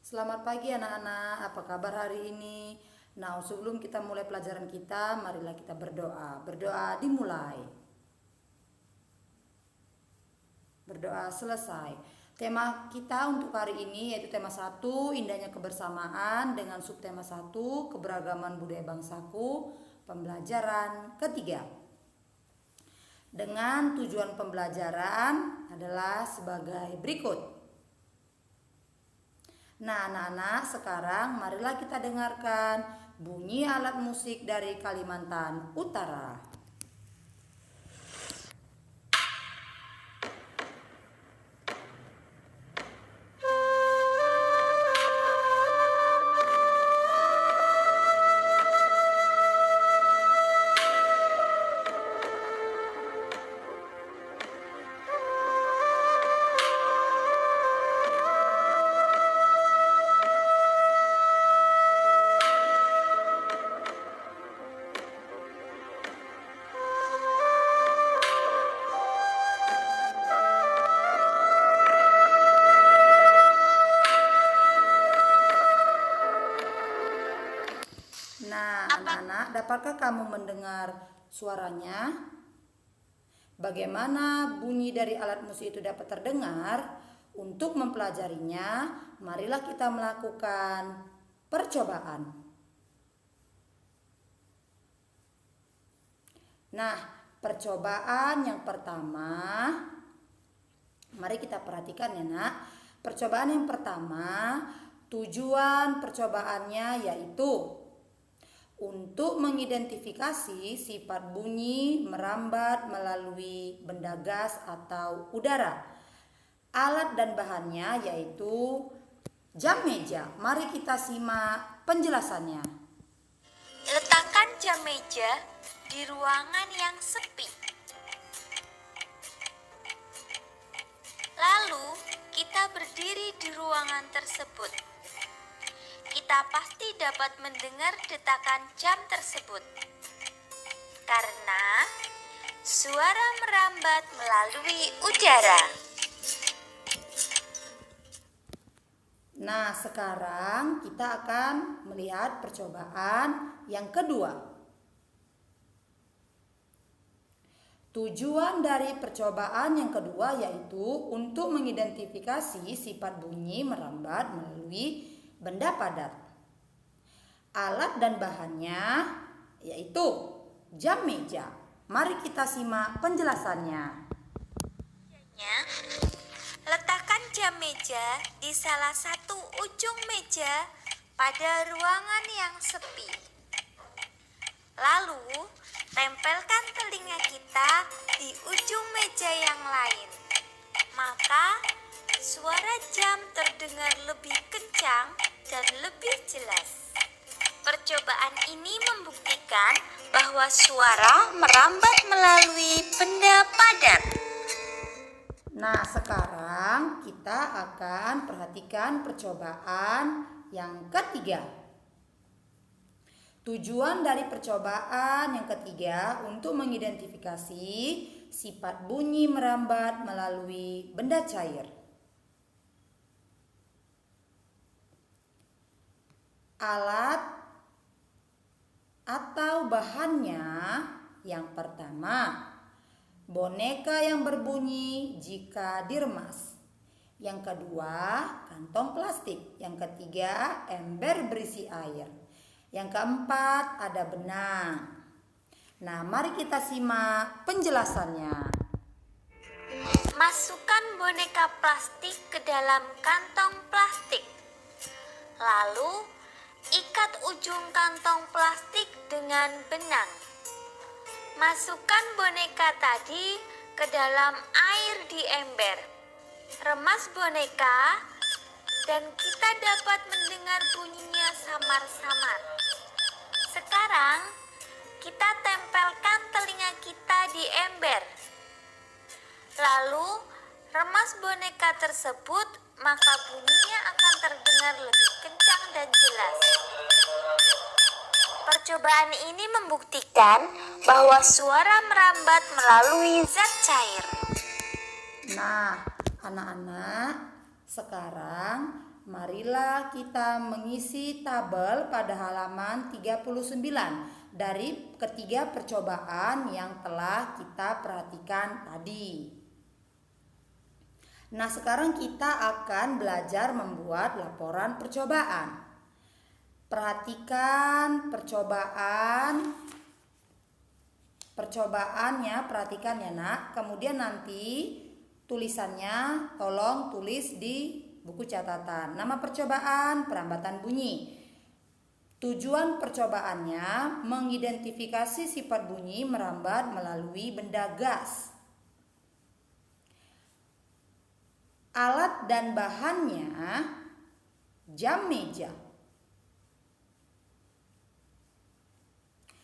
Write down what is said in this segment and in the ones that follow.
Selamat pagi anak-anak, apa kabar hari ini? Nah, sebelum kita mulai pelajaran kita, marilah kita berdoa. Berdoa dimulai. Berdoa selesai. Tema kita untuk hari ini yaitu tema 1, indahnya kebersamaan, dengan subtema 1, keberagaman budaya bangsaku, pembelajaran ketiga. Dengan tujuan pembelajaran adalah sebagai berikut. Nah, anak-anak, sekarang marilah kita dengarkan bunyi alat musik dari Kalimantan Utara. Nah, anak-anak, dapatkah kamu mendengar suaranya? Bagaimana bunyi dari alat musik itu dapat terdengar? Untuk mempelajarinya, marilah kita melakukan percobaan. Nah, percobaan yang pertama, mari kita perhatikan ya nak. Percobaan yang pertama, tujuan percobaannya yaitu untuk mengidentifikasi sifat bunyi merambat melalui benda gas atau udara. Alat dan bahannya yaitu jam meja. Mari kita simak penjelasannya. Letakkan jam meja di ruangan yang sepi. Lalu, kita berdiri di ruangan tersebut. Kita pasti dapat mendengar detakan jam tersebut karena suara merambat melalui udara. Nah, sekarang kita akan melihat percobaan yang kedua. Tujuan dari percobaan yang kedua yaitu untuk mengidentifikasi sifat bunyi merambat melalui benda padat. Alat dan bahannya yaitu jam meja. Mari kita simak penjelasannya. Letakkan jam meja di salah satu ujung meja pada ruangan yang sepi. Lalu, tempelkan telinga kita di ujung meja yang lain. Maka, suara jam terdengar lebih kencang dan lebih jelas. Percobaan ini membuktikan bahwa suara merambat melalui benda padat. Nah, sekarang kita akan perhatikan percobaan yang ketiga. Tujuan dari percobaan yang ketiga untuk mengidentifikasi sifat bunyi merambat melalui benda cair. Alat atau bahannya yang pertama, boneka yang berbunyi jika diremas. Yang kedua, kantong plastik. Yang ketiga, ember berisi air. Yang keempat, ada benang. Nah, mari kita simak penjelasannya. Masukkan boneka plastik ke dalam kantong plastik. Lalu, ikat ujung kantong plastik dengan benang. Masukkan boneka tadi ke dalam air di ember. Remas boneka dan kita dapat mendengar bunyinya samar-samar. Sekarang, kita tempelkan telinga kita di ember. Lalu, remas boneka tersebut, maka bunyinya akan terdengar lebih kencang dan jelas. Percobaan ini membuktikan bahwa suara merambat melalui zat cair. Nah, anak-anak, sekarang marilah kita mengisi tabel pada halaman 39 dari ketiga percobaan yang telah kita perhatikan tadi. Nah, sekarang kita akan belajar membuat laporan percobaan. Perhatikan percobaannya, perhatikan ya nak. Kemudian nanti tulisannya tolong tulis di buku catatan. Nama percobaan, perambatan bunyi. Tujuan percobaannya mengidentifikasi sifat bunyi merambat melalui benda gas. Alat dan bahannya jam meja.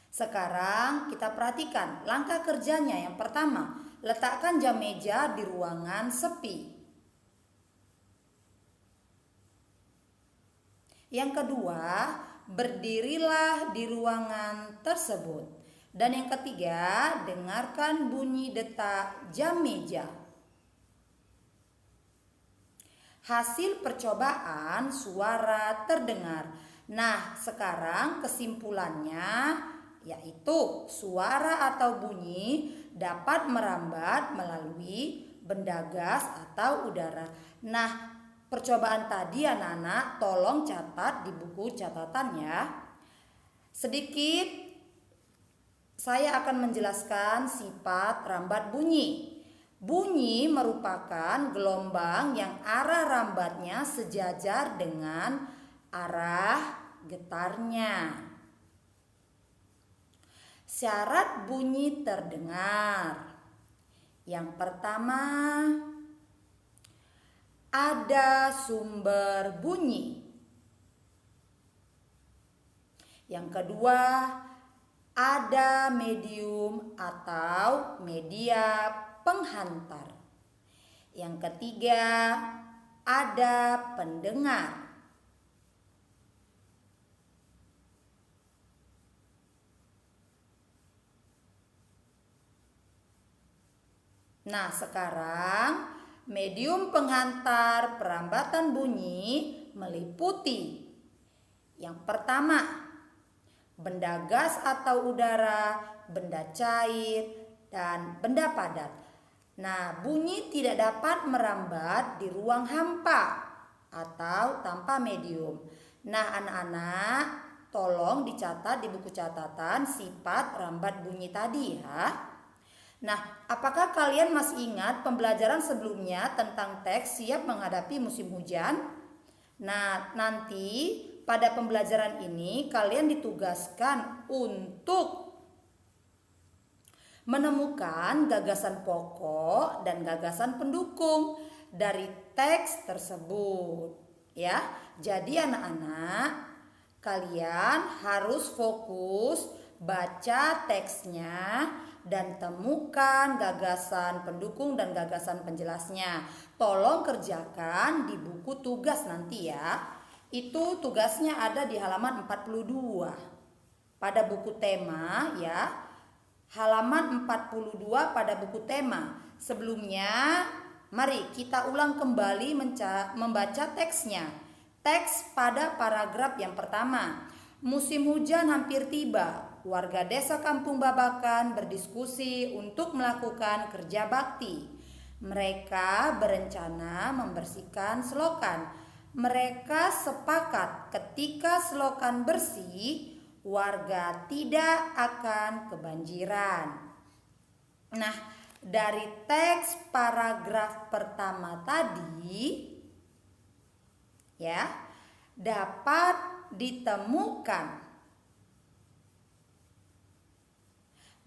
Sekarang kita perhatikan langkah kerjanya. Yang pertama, letakkan jam meja di ruangan sepi. Yang kedua, berdirilah di ruangan tersebut. Dan yang ketiga, dengarkan bunyi detak jam meja. Hasil percobaan suara terdengar. Nah, sekarang kesimpulannya yaitu suara atau bunyi dapat merambat melalui benda gas atau udara. Nah, percobaan tadi anak-anak tolong catat di buku catatan ya. Sedikit saya akan menjelaskan sifat rambat bunyi. Bunyi merupakan gelombang yang arah rambatnya sejajar dengan arah getarnya. Syarat bunyi terdengar. Yang pertama, ada sumber bunyi. Yang kedua, ada medium atau media penghantar. Yang ketiga, ada pendengar. Nah, sekarang medium penghantar perambatan bunyi meliputi yang pertama, benda gas atau udara, benda cair, dan benda padat. Nah, bunyi tidak dapat merambat di ruang hampa atau tanpa medium. Nah, anak-anak tolong dicatat di buku catatan sifat rambat bunyi tadi ya. Nah, apakah kalian masih ingat pembelajaran sebelumnya tentang teks siap menghadapi musim hujan? Nah, nanti pada pembelajaran ini kalian ditugaskan untuk menemukan gagasan pokok dan gagasan pendukung dari teks tersebut. Ya, jadi anak-anak kalian harus fokus baca teksnya dan temukan gagasan pendukung dan gagasan penjelasnya. Tolong kerjakan di buku tugas nanti ya. Itu tugasnya ada di halaman 42. Pada buku tema ya. Halaman 42 pada buku tema. Sebelumnya mari kita ulang kembali membaca teksnya. Teks pada paragraf yang pertama. Musim hujan hampir tiba. Warga desa Kampung Babakan berdiskusi untuk melakukan kerja bakti. Mereka berencana membersihkan selokan. Mereka sepakat ketika selokan bersih, warga tidak akan kebanjiran. Nah, dari teks paragraf pertama tadi ya, dapat ditemukan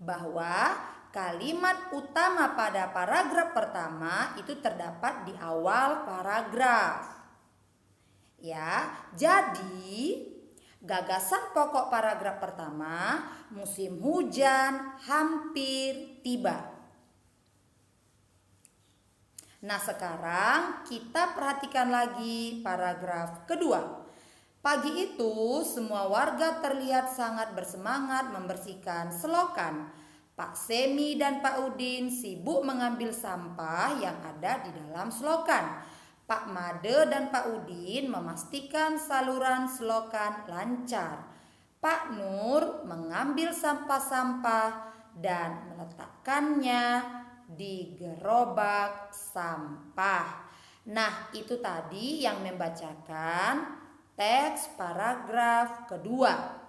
bahwa kalimat utama pada paragraf pertama itu terdapat di awal paragraf. Ya, jadi gagasan pokok paragraf pertama, musim hujan hampir tiba. Nah, sekarang kita perhatikan lagi paragraf kedua. Pagi itu semua warga terlihat sangat bersemangat membersihkan selokan. Pak Semi dan Pak Udin sibuk mengambil sampah yang ada di dalam selokan. Pak Made dan Pak Udin memastikan saluran selokan lancar. Pak Nur mengambil sampah-sampah dan meletakkannya di gerobak sampah. Nah, itu tadi yang membacakan teks paragraf kedua.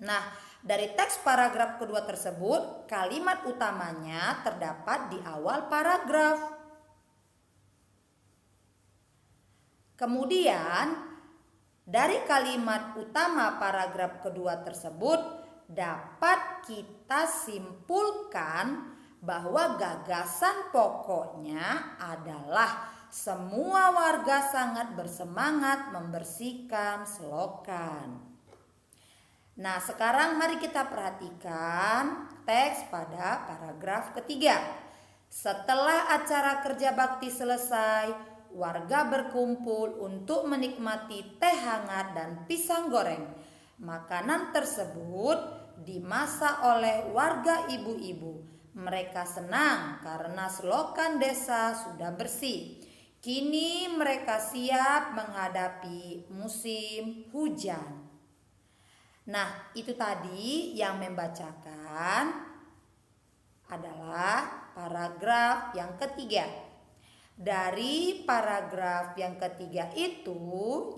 Nah, dari teks paragraf kedua tersebut, kalimat utamanya terdapat di awal paragraf. Kemudian, dari kalimat utama paragraf kedua tersebut dapat kita simpulkan bahwa gagasan pokoknya adalah semua warga sangat bersemangat membersihkan selokan. Nah, sekarang mari kita perhatikan teks pada paragraf ketiga. Setelah acara kerja bakti selesai, warga berkumpul untuk menikmati teh hangat dan pisang goreng. Makanan tersebut dimasak oleh warga ibu-ibu. Mereka senang karena selokan desa sudah bersih. Kini mereka siap menghadapi musim hujan. Nah, itu tadi yang membacakan adalah paragraf yang ketiga. Dari paragraf yang ketiga itu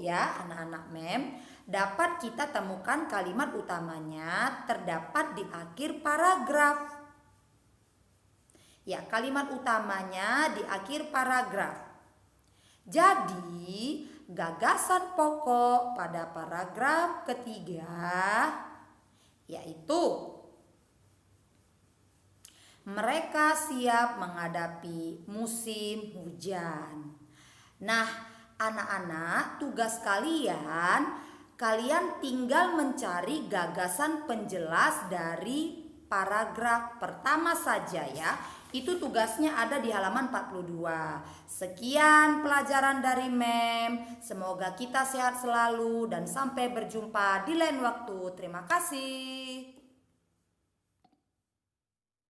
ya anak-anak mem, dapat kita temukan kalimat utamanya terdapat di akhir paragraf. Ya, kalimat utamanya di akhir paragraf. Jadi, gagasan pokok pada paragraf ketiga yaitu mereka siap menghadapi musim hujan. Nah, anak-anak, tugas kalian tinggal mencari gagasan penjelas dari paragraf pertama saja ya. Itu tugasnya ada di halaman 42. Sekian pelajaran dari Mem. Semoga kita sehat selalu dan sampai berjumpa di lain waktu. Terima kasih.